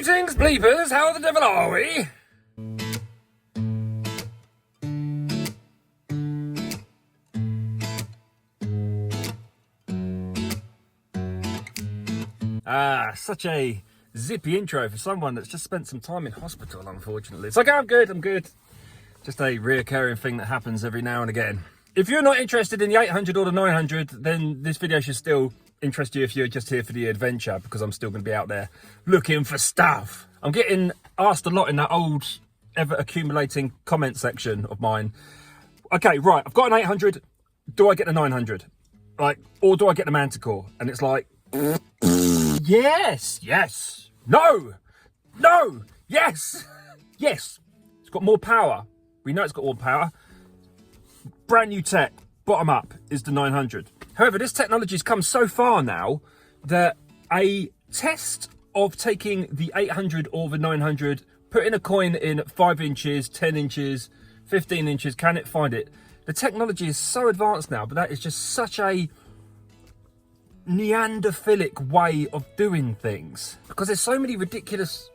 Greetings, bleepers, how the devil are we? Such a zippy intro for someone that's just spent some time in hospital, unfortunately. It's like, I'm good. Just a reoccurring thing that happens every now and again. If you're not interested in the 800 or the 900, then this video should still interest you if you're just here for the adventure, because I'm still going to be out there looking for stuff. I'm getting asked a lot in that old, ever accumulating comment section of mine. Okay, right, I've got an 800. Do I get the 900? Like, or do I get the Manticore? And it's like, yes, no, yes. It's got more power. We know it's got more power. Brand new tech, bottom up, is the 900. However, this technology has come so far now that a test of taking the 800 or the 900, putting a coin in 5 inches, 10 inches, 15 inches, can it find it? The technology is so advanced now, but that is just such a Neanderthalic way of doing things, because there's so many ridiculous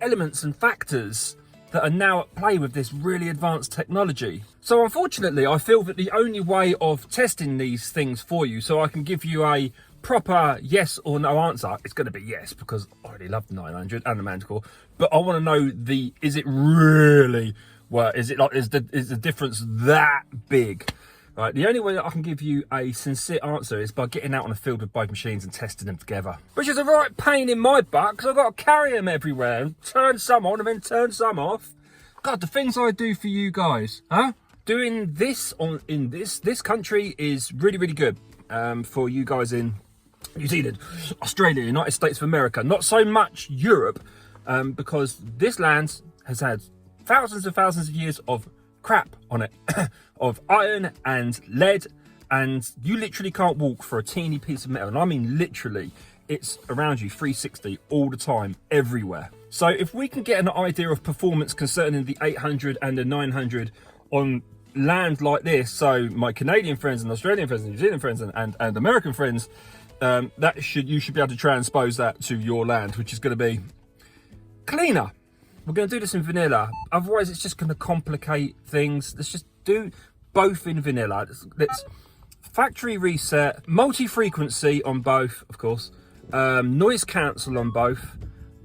elements and factors that are now at play with this really advanced technology. So unfortunately, I feel that the only way of testing these things for you, so I can give you a proper yes or no answer, it's going to be yes, because I already love the 900 and the Manticore, but I want to know is it really, is the difference that big? Right, the only way that I can give you a sincere answer is by getting out on a field with both machines and testing them together. Which is a right pain in my butt, because I've got to carry them everywhere and turn some on and then turn some off. God, the things I do for you guys, huh? Doing this in this country is really, really good for you guys in New Zealand, Australia, United States of America. Not so much Europe, because this land has had thousands and thousands of years of crap on it of iron and lead, and you literally can't walk for a teeny piece of metal, and I mean literally. It's around you 360 all the time, everywhere. So if we can get an idea of performance concerning the 800 and the 900 on land like this, so my Canadian friends and Australian friends and New Zealand friends and American friends, you should be able to transpose that to your land, which is going to be cleaner. We're going to do this in vanilla, otherwise it's just going to complicate things. Let's just do both in vanilla. Let's factory reset, multi-frequency on both, of course, noise cancel on both,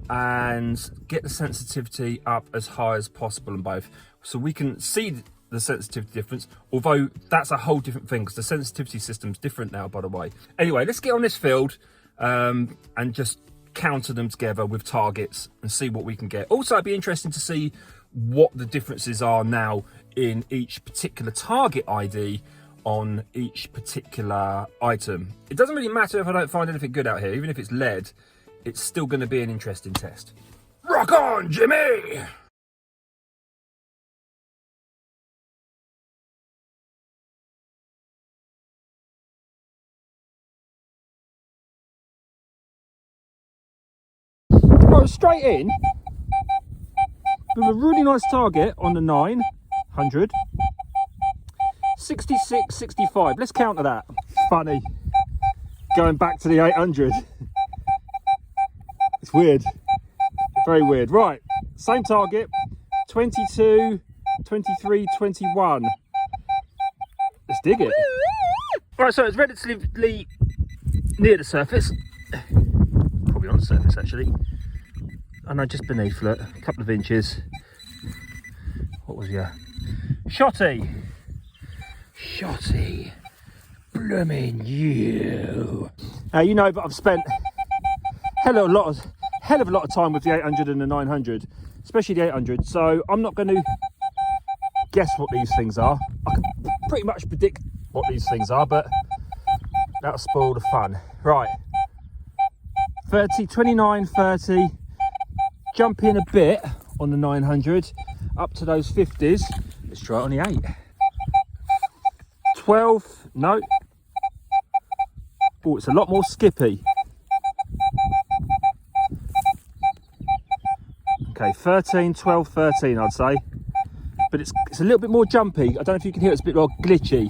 and get the sensitivity up as high as possible on both, so we can see the sensitivity difference, although that's a whole different thing, because the sensitivity system's different now, by the way. Anyway, let's get on this field and just counter them together with targets and see what we can get. Also, it'd be interesting to see what the differences are now in each particular target ID on each particular item. It doesn't really matter if I don't find anything good out here. Even if it's lead, it's still going to be an interesting test. Rock on, Jimmy! Right, straight in with a really nice target on the 900. 66, 65. Let's counter that. Funny. Going back to the 800. It's weird. Very weird. Right, same target. 22, 23, 21. Let's dig it. Right, so it's relatively near the surface. Probably on the surface, actually. I know, just beneath it, a couple of inches. What was your shotty? Blooming you. You know, but I've spent hell of a lot of time with the 800 and the 900, especially the 800. So I'm not going to guess what these things are. I can pretty much predict what these things are, but that'll spoil the fun. Right, 30, 29, 30. Jump in a bit on the 900 up to those 50s. Let's try it on the 8. 12, no. Oh, it's a lot more skippy. Okay, 13, 12, 13 I'd say. But it's a little bit more jumpy. I don't know if you can hear it, it's a bit more glitchy.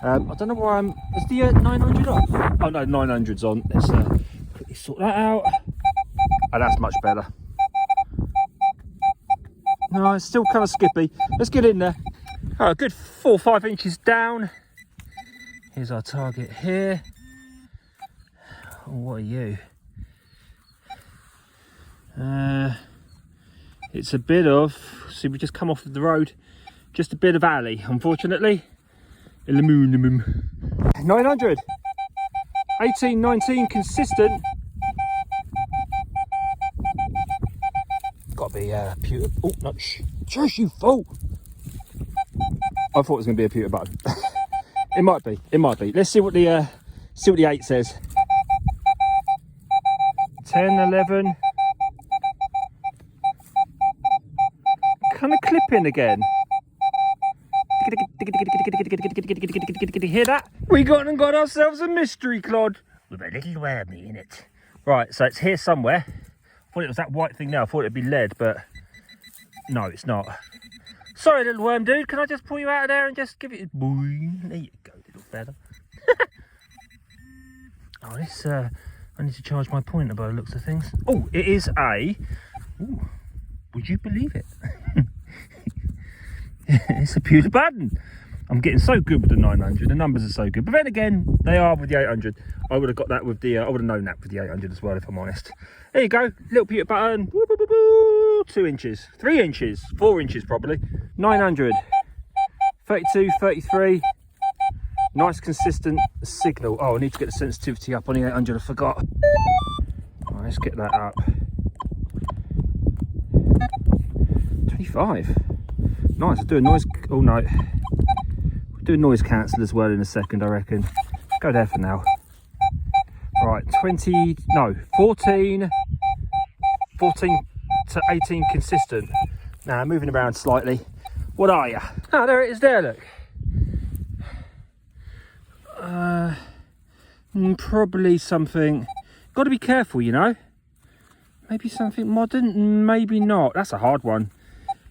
I don't know why is the 900 on? Oh no, 900's on. Let's quickly sort that out. Oh, that's much better. No, it's still kind of skippy. Let's get in there. Oh, a good 4 or 5 inches down. Here's our target here. Oh, what are you? It's a bit of, see, we just come off of the road, just a bit of alley, unfortunately. Aluminum. 900. 18, 19, consistent. Got to be pewter. Oh, no, shush, you fool. I thought it was going to be a pewter button. It might be. It might be. Let's see what the 8 says. 10, 11. Kind of clipping again. Hear that? We got ourselves a mystery clod with a little wormy in it. Right, so it's here somewhere. I thought it was that white thing now. I thought it'd be lead, but no, it's not. Sorry, little worm dude. Can I just pull you out of there and just give it a boing? There you go, little fella. Oh, this, I need to charge my pointer by the looks of things. Oh, it is a... Ooh, would you believe it? It's a pewter button. I'm getting so good with the 900. The numbers are so good. But then again, they are with the 800. I would have got that with the... I would have known that with the 800 as well, if I'm honest. There you go. Little pewter button. 2 inches. 3 inches. 4 inches, probably. 900. 32, 33. Nice consistent signal. Oh, I need to get the sensitivity up on the 800. I forgot. Right, let's get that up. 25. Nice. I'll do a noise. Oh no. We'll do a noise cancel as well in a second, I reckon. Go there for now. Right, 20. No, 14. 14 to 18 consistent. Now moving around slightly. What are you? Oh, there it is. There, look. Probably something. Got to be careful, you know. Maybe something modern, maybe not. That's a hard one.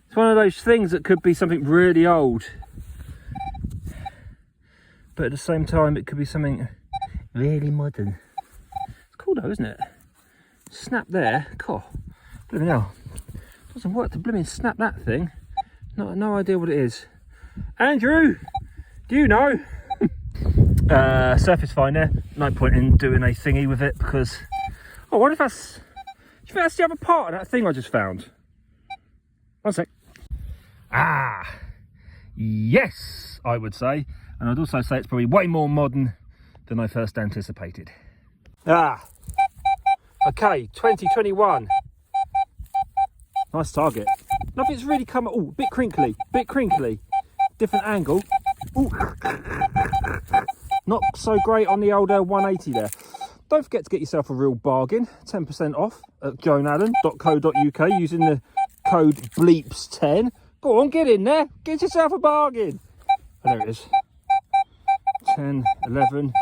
It's one of those things that could be something really old, but at the same time it could be something really modern. It's cool though, isn't it? Snap there. Cool. Blooming hell. Doesn't work to blooming snap that thing. No idea what it is. Andrew, do you know? Surface fine there. No point in doing a thingy with it because... Oh, what if that's... Do you think that's the other part of that thing I just found? One sec. Ah, yes, I would say. And I'd also say it's probably way more modern than I first anticipated. Ah, okay, 2021. Nice target. Nothing's really come... Oh, bit crinkly. Different angle. Ooh. Not so great on the old 180 there. Don't forget to get yourself a real bargain. 10% off at joanallen.co.uk using the code bleeps10. Go on, get in there. Get yourself a bargain. Oh, there it is. 10, 11.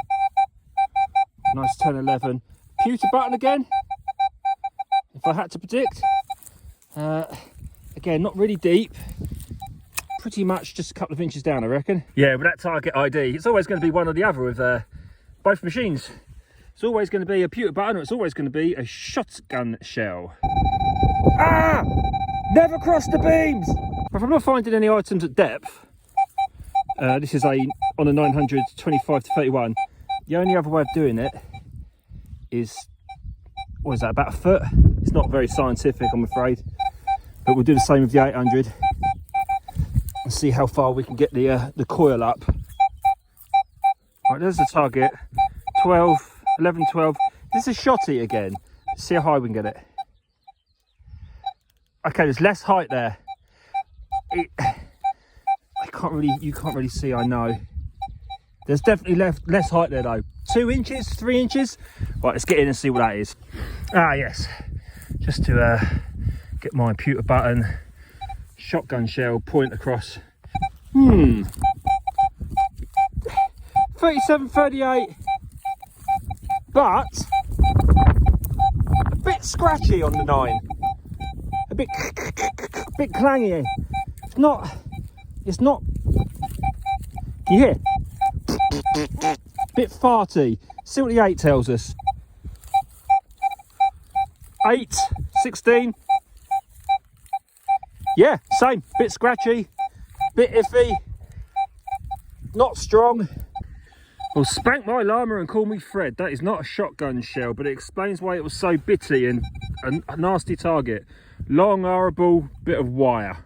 Nice 10, 11. Pewter button again. If I had to predict. Again, not really deep. Pretty much just a couple of inches down, I reckon. Yeah, with that target ID, it's always going to be one or the other with both machines. It's always going to be a pewter button, or it's always going to be a shotgun shell. Ah! Never cross the beams! If I'm not finding any items at depth, this is on a 900 25 to 31. The only other way of doing it is, what is that, about a foot? It's not very scientific, I'm afraid. But we'll do the same with the 800. And see how far we can get the coil up. Right, there's the target. 12, 11, 12. This is shotty again. Let's see how high we can get it. Okay, there's less height there. You can't really see, I know. There's definitely less height there though. 2 inches, 3 inches. Right, let's get in and see what that is. Ah, yes. Just to get my pewter button shotgun shell point across. 37, 38. But a bit scratchy on the 9. A bit clangy. It's not. Can you hear? Bit farty. See what the 8 tells us. 8, 16. Yeah, same. Bit scratchy, bit iffy, not strong. Well, spank my llama and call me Fred. That is not a shotgun shell, but it explains why it was so bitty and a nasty target. Long, horrible bit of wire.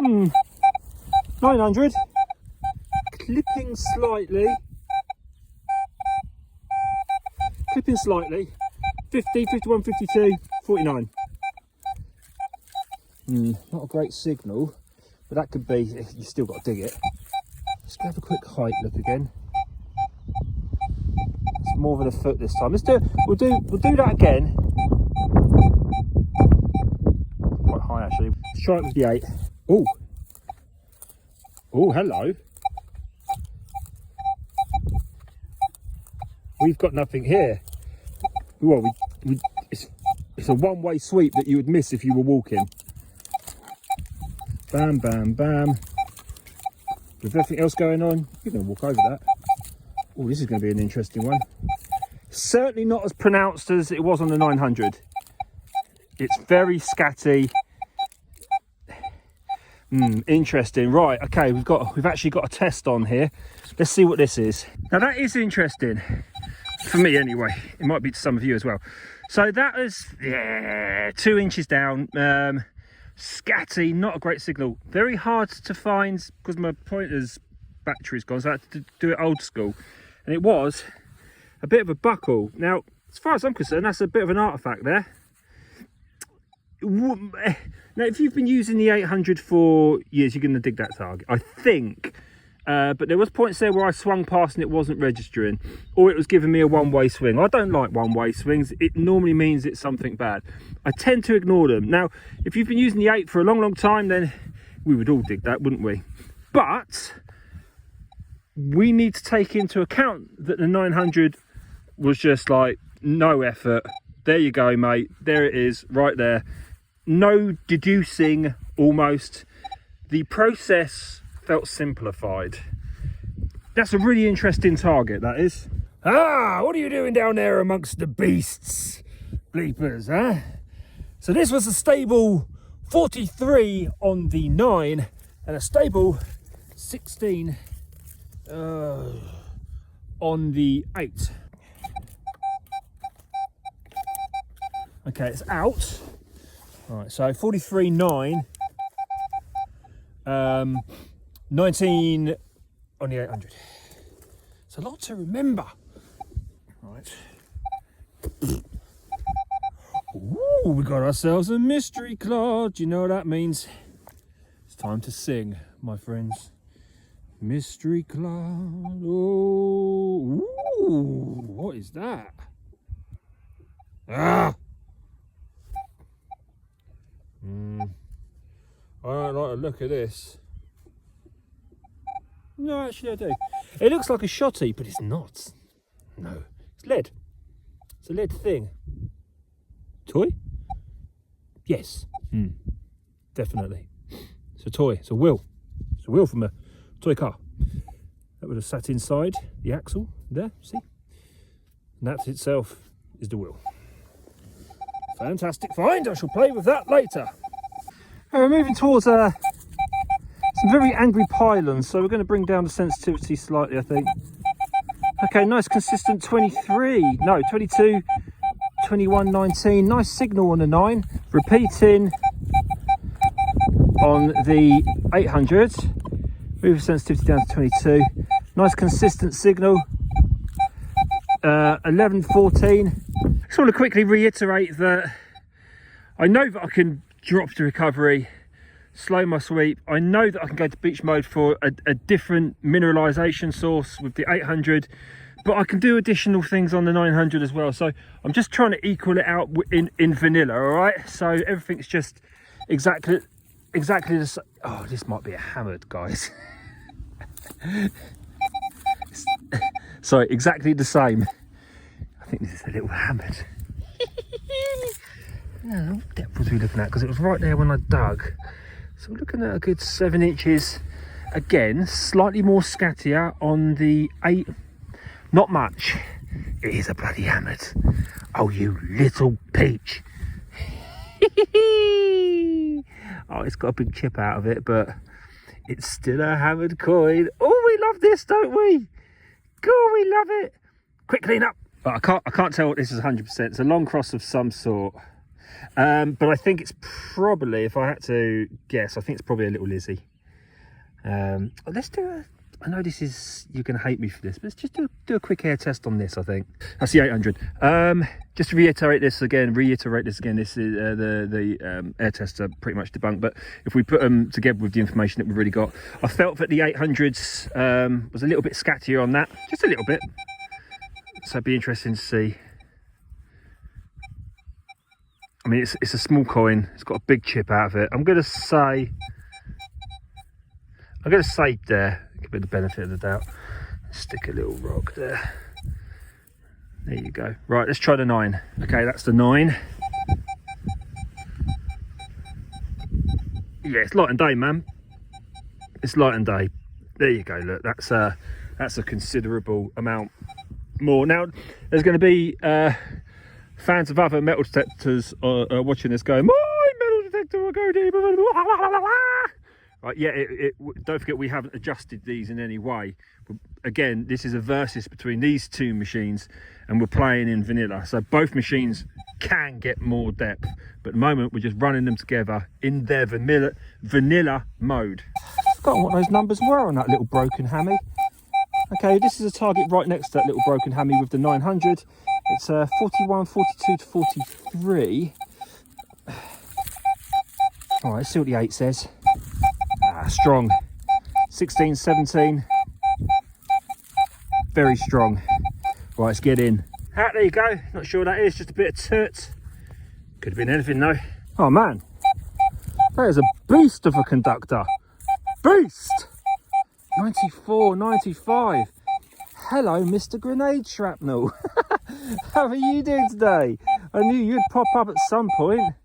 900. Clipping slightly. 50, 51, 52, 49. Not a great signal, but that could be, you still got to dig it. Let's have a quick height look again. It's more than a foot this time. We'll do that again. Quite high actually. Let's try it with the 8. Oh, hello. We've got nothing here. Well, it's a one-way sweep that you would miss if you were walking. Bam, bam, bam. With everything else going on, you're going to walk over that. Oh, this is going to be an interesting one. Certainly not as pronounced as it was on the 900. It's very scatty. Interesting. Right, okay, we've actually got a test on here. Let's see what this is. Now that is interesting. For me anyway, it might be to some of you as well. So that is 2 inches down, scatty, not a great signal, very hard to find because my pointer's battery's gone, so I had to do it old school, and it was a bit of a buckle. Now as far as I'm concerned, that's a bit of an artifact there. Now if you've been using the 800 for years, you're going to dig that target, I think. But there was points there where I swung past and it wasn't registering, or it was giving me a one-way swing. I don't like one-way swings. It normally means it's something bad. I tend to ignore them. Now, if you've been using the 8 for a long, long time, then we would all dig that, wouldn't we? But we need to take into account that the 900 was just like, no effort. There you go, mate. There it is, right there. No deducing, almost. The process felt simplified. That's a really interesting target, that is. Ah, what are you doing down there amongst the beasts? Bleepers, huh? So this was a stable 43 on the 9 and a stable 16 on the 8. Okay, it's out. All right, so 43, 9. 19 on the 800. It's a lot to remember. Right. Ooh, we got ourselves a mystery claw. Do you know what that means? It's time to sing, my friends. Mystery cloud. Oh, ooh, what is that? Ah! I don't like the look at this. No, actually I do. It looks like a shotty, but it's not. No, it's lead. It's a lead thing. Toy? Yes. Definitely. It's a toy. It's a wheel. It's a wheel from a toy car. That would have sat inside the axle there, see? And that itself is the wheel. Fantastic find. I shall play with that later. We're moving towards some very angry pylons, so we're going to bring down the sensitivity slightly, I think. Okay, nice consistent 23, no, 22, 21, 19. Nice signal on the 9. Repeating on the 800. Move the sensitivity down to 22. Nice consistent signal. 11, 14. I just want to quickly reiterate that I know that I can drop to recovery, slow my sweep. I know that I can go to beach mode for a different mineralization source with the 800, but I can do additional things on the 900 as well. So I'm just trying to equal it out in vanilla, all right? So everything's just exactly the same. Oh, this might be a hammered, guys. Sorry, exactly the same. I think this is a little hammered. Yeah, what depth was we looking at? Because it was right there when I dug. So we're looking at a good 7 inches. Again, slightly more scattier on the 8. Not much. It is a bloody hammered. Oh, you little peach. Oh, it's got a big chip out of it, but it's still a hammered coin. Oh, we love this, don't we? God, we love it. Quick clean up. But I can't tell what this is 100%. It's a long cross of some sort. But I think it's probably, if I had to guess, I think it's probably a little Lizzie. Let's do a, I know this is, you're going to hate me for this, but let's just do a quick air test on this, I think. That's the 800. Just to reiterate this again, this is the air tests are pretty much debunked, but if we put them together with the information that we've really got, I felt that the 800s was a little bit scattier on that, just a little bit. So it'd be interesting to see. I mean, it's a small coin, it's got a big chip out of it. I'm gonna say there, give it the benefit of the doubt. Stick a little rock there. There you go. Right, let's try the 9. Okay, that's the 9. Yeah, it's light and day, man. It's light and day. There you go. Look, that's a considerable amount more. Now, there's going to be fans of other metal detectors watching this going, my metal detector will go deep. Right, yeah, don't forget we haven't adjusted these in any way. Again, this is a versus between these two machines, and we're playing in vanilla. So both machines can get more depth, but at the moment we're just running them together in their vanilla mode. I've forgotten what those numbers were on that little broken hammy. Okay, this is a target right next to that little broken hammy with the 900. It's 41, 42 to 43. All right, let's see what the 8 says. Strong. 16, 17. Very strong. Right, let's get in. There you go. Not sure what that is, just a bit of toot. Could have been anything though. Oh man, that is a beast of a conductor. Beast! 94, 95. Hello, Mr. Grenade Shrapnel. How are you doing today? I knew you'd pop up at some point.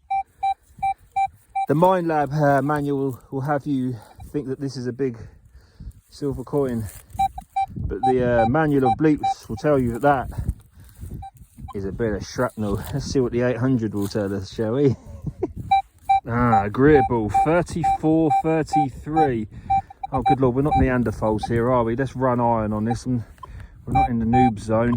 The Mind Lab manual will have you think that this is a big silver coin, but the manual of bleeps will tell you that that is a bit of shrapnel. Let's see what the 800 will tell us, shall we? Agreeable. 34, 33. Oh, good lord, we're not Neanderthals here, are we? Let's run iron on this one. We're not in the noob zone.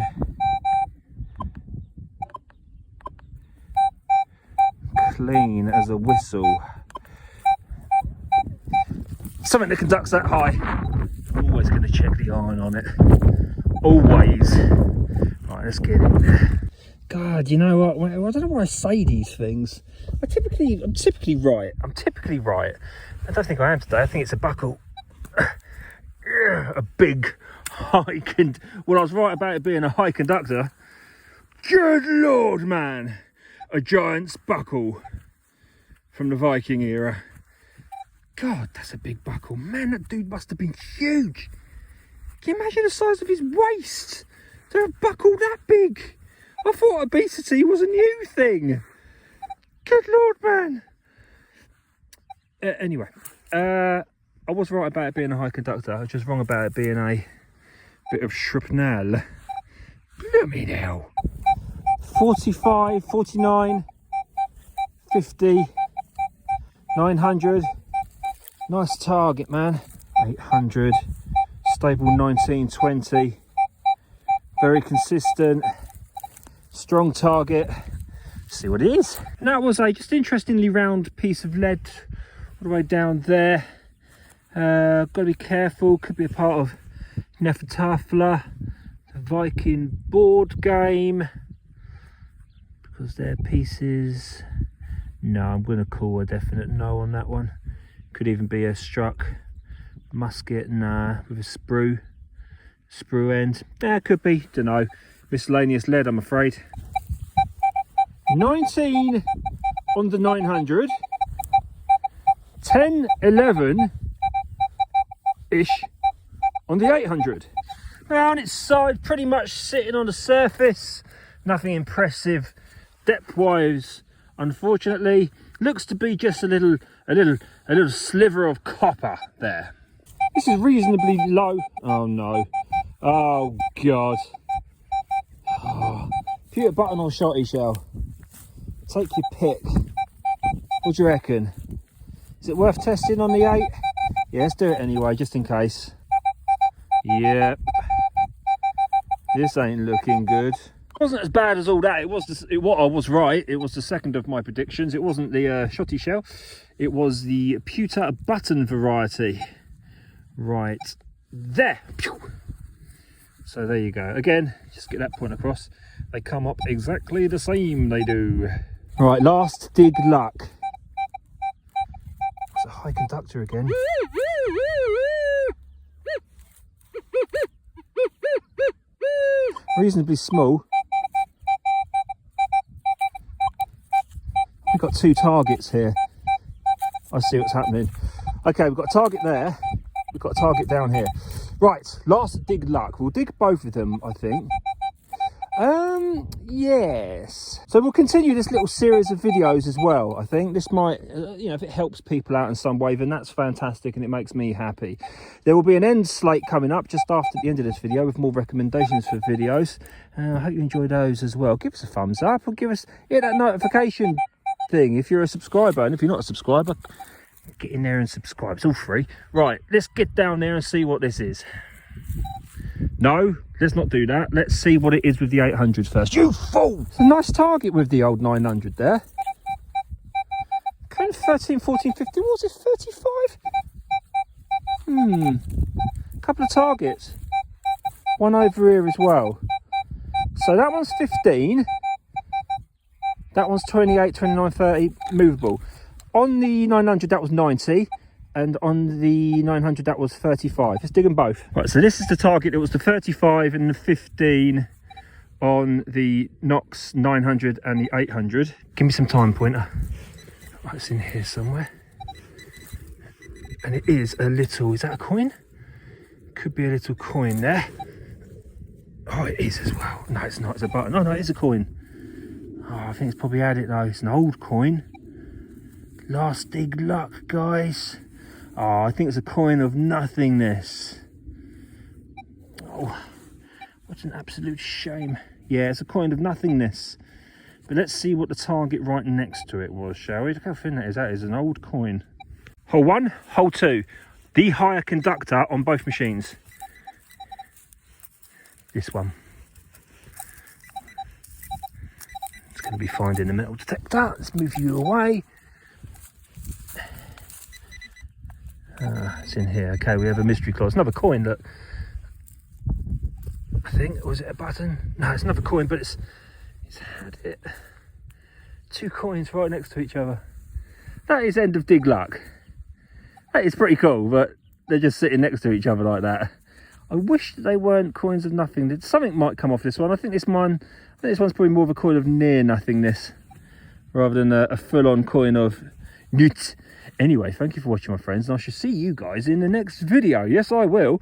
Clean as a whistle. Something that conducts that high. I'm always going to check the iron on it. Always. Right, let's get in there. God, you know what? I don't know why I say these things. I'm typically right. I don't think I am today. I think it's a buckle. A big high well, I was right about it being a high conductor. Good lord, man. A giant's buckle from the Viking era. God, that's a big buckle. Man, that dude must have been huge. Can you imagine the size of his waist to have a buckle that big? I thought obesity was a new thing. Good lord, man. Anyway, I was right about it being a high conductor. I was just wrong about it being a bit of shrapnel. Blooming hell. 45, 49, 50, 900. Nice target, man. 800. Stable 19, 20. Very consistent. Strong target. Let's see what it is. And that was a just interestingly round piece of lead all the way down there. Got to be careful. Could be a part of Nefertafla, the Viking board game. Because they're pieces. No, I'm going to call a definite no on that one. Could even be a struck musket, nah, with a sprue end. Could be, don't know. Miscellaneous lead, I'm afraid. 19 on the 900. 10, 11 ish on the 800. Now on its side, pretty much sitting on the surface. Nothing impressive depth-wise, unfortunately. Looks to be just a little sliver of copper there. This is reasonably low. Oh no. Oh god. Oh. Pewter button or shotty shell? Take your pick. What do you reckon? Is it worth testing on the 8? Yeah, let's do it anyway, just in case. Yep. This ain't looking good. It wasn't as bad as all that. It was what I was right. It was the second of my predictions. It wasn't the shotty shell. It was the pewter button variety. Right there. So there you go. Again, just get that point across. They come up exactly the same, they do. Right, last dig luck. It's a high conductor again. Reasonably small. We've got 2 targets here. I see what's happening. Okay, we've got a target there. We've got a target down here. Right, last dig luck. We'll dig both of them, I think. Yes. So we'll continue this little series of videos as well. I think this might, you know, if it helps people out in some way, then that's fantastic and it makes me happy. There will be an end slate coming up just after the end of this video with more recommendations for videos. I hope you enjoy those as well. Give us a thumbs up or hit that notification thing if you're a subscriber, and if you're not a subscriber, get in there and subscribe. It's all free. Right, let's get down there and see what this is. No, let's not do that. Let's see what it is with the 800 first. You fool! It's a nice target with the old 900 there. Kind of 13, 14, 15. What was it, 35? Couple of targets. One over here as well. So that one's 15. That one's 28, 29, 30, movable. On the 900, that was 90. And on the 900, that was 35. Let's dig them both. Right, so this is the target. It was the 35 and the 15 on the Knox 900 and the 800. Give me some time, pointer. Right, it's in here somewhere. And it is a little, is that a coin? Could be a little coin there. Oh, it is as well. No, it's not, it's a button. Oh, no, it is a coin. Oh, I think it's probably had it though. It's an old coin. Last dig luck, guys. Oh, I think it's a coin of nothingness. Oh, what an absolute shame. Yeah, it's a coin of nothingness. But let's see what the target right next to it was, shall we? Look how thin that is. That is an old coin. Hole 1, hole 2. The higher conductor on both machines. This one. It's going to be finding the metal detector. Let's move you away. It's in here. Okay, we have a mystery clause. Another coin, look. I think, was it a button? No, it's another coin, but it's had it. 2 coins right next to each other. That is end of dig luck. That is pretty cool, but they're just sitting next to each other like that. I wish they weren't coins of nothing. Something might come off this one. I think this one's probably more of a coin of near nothingness rather than a full-on coin of newt. Anyway, thank you for watching, my friends, and I shall see you guys in the next video. Yes, I will.